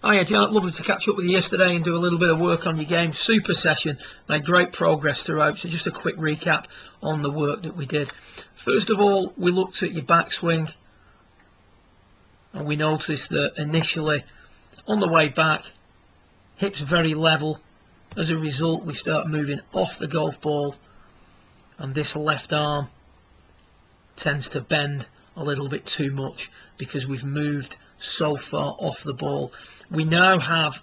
Hiya Jack, lovely to catch up with you yesterday and do a little bit of work on your game. Super session, made great progress throughout, so just a quick recap on the work that we did. First of all, we looked at your backswing and we noticed that initially on the way back, hips very level. As a result, we start moving off the golf ball and this left arm tends to bend a little bit too much because we've moved so far off the ball. We now have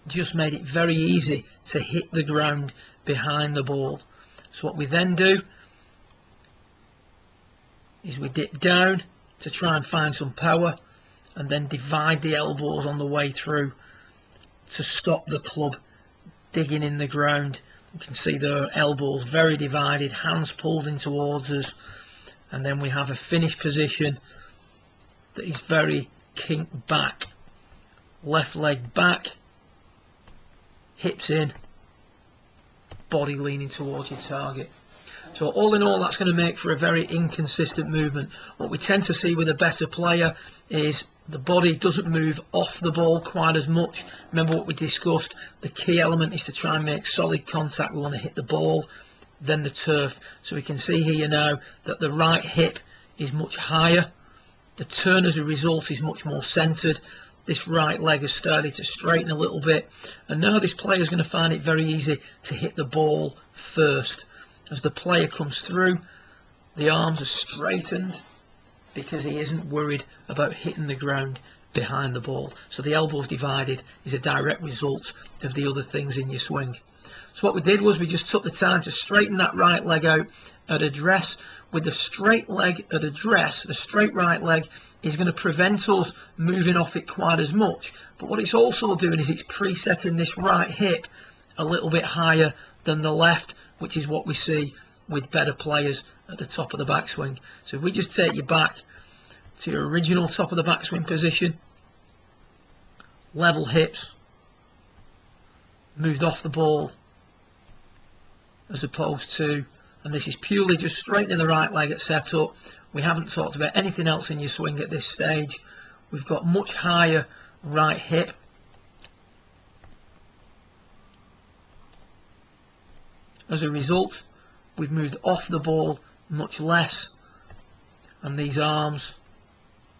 just made it very easy to hit the ground behind the ball. So what we then do is we dip down to try and find some power and then divide the elbows on the way through to stop the club digging in the ground. You can see the elbows very divided, hands pulled in towards us, and then we have a finish position that is very kinked back. Left leg back, hips in, body leaning towards your target. So all in all, that's going to make for a very inconsistent movement. What we tend to see with a better player is the body doesn't move off the ball quite as much. Remember what we discussed, the key element is to try and make solid contact. We want to hit the ball, then the turf. So we can see here now that the right hip is much higher. The turn as a result is much more centred. This right leg has started to straighten a little bit, and now this player is going to find it very easy to hit the ball first. As the player comes through, the arms are straightened because he isn't worried about hitting the ground behind the ball. So the elbows divided is a direct result of the other things in your swing. So what we did was we just took the time to straighten that right leg out at address. With the straight leg at address, the straight right leg is going to prevent us moving off it quite as much. But what it's also doing is it's presetting this right hip a little bit higher than the left, which is what we see with better players at the top of the backswing. So if we just take you back to your original top of the backswing position, level hips, moved off the ball as opposed to, and this is purely just straightening the right leg at setup. We haven't talked about anything else in your swing at this stage. We've got much higher right hip. As a result, we've moved off the ball much less, and these arms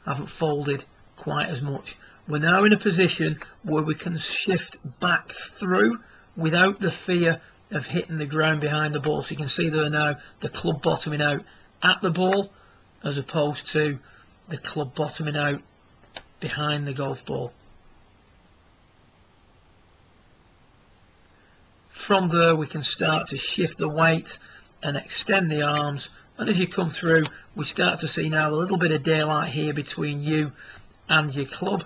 haven't folded quite as much. We're now in a position where we can shift back through without the fear of hitting the ground behind the ball. So you can see there now the club bottoming out at the ball as opposed to the club bottoming out behind the golf ball. From there we can start to shift the weight and extend the arms, and as you come through we start to see now a little bit of daylight here between you and your club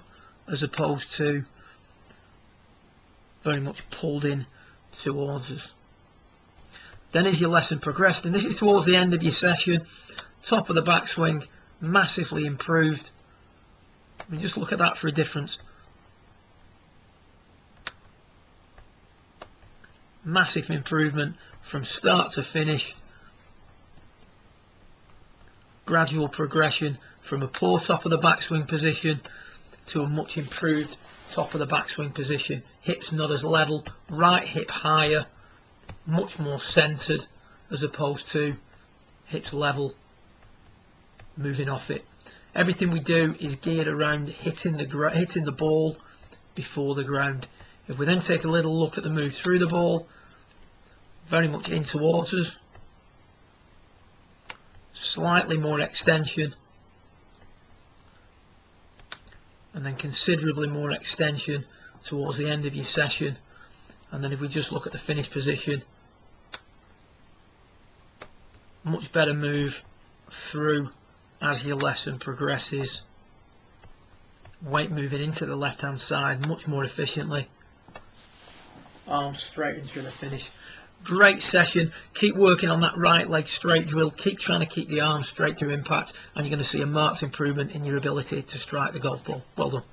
as opposed to very much pulled in towards us. Then as your lesson progressed, and this is towards the end of your session, top of the backswing massively improved. I mean, just look at that for a difference. Massive improvement from start to finish. Gradual progression from a poor top of the backswing position to a much improved top of the backswing position. Hips not as level, right hip higher, much more centered as opposed to hips level, moving off it. Everything we do is geared around hitting the ball before the ground. If we then take a little look at the move through the ball, very much in towards us, slightly more extension, and then considerably more extension towards the end of your session. And then if we just look at the finish position, much better move through as your lesson progresses. Weight moving into the left hand side much more efficiently. Arms straight into the finish. Great session. Keep working on that right leg straight drill. Keep trying to keep the arms straight to impact, and you're going to see a marked improvement in your ability to strike the golf ball. Well done.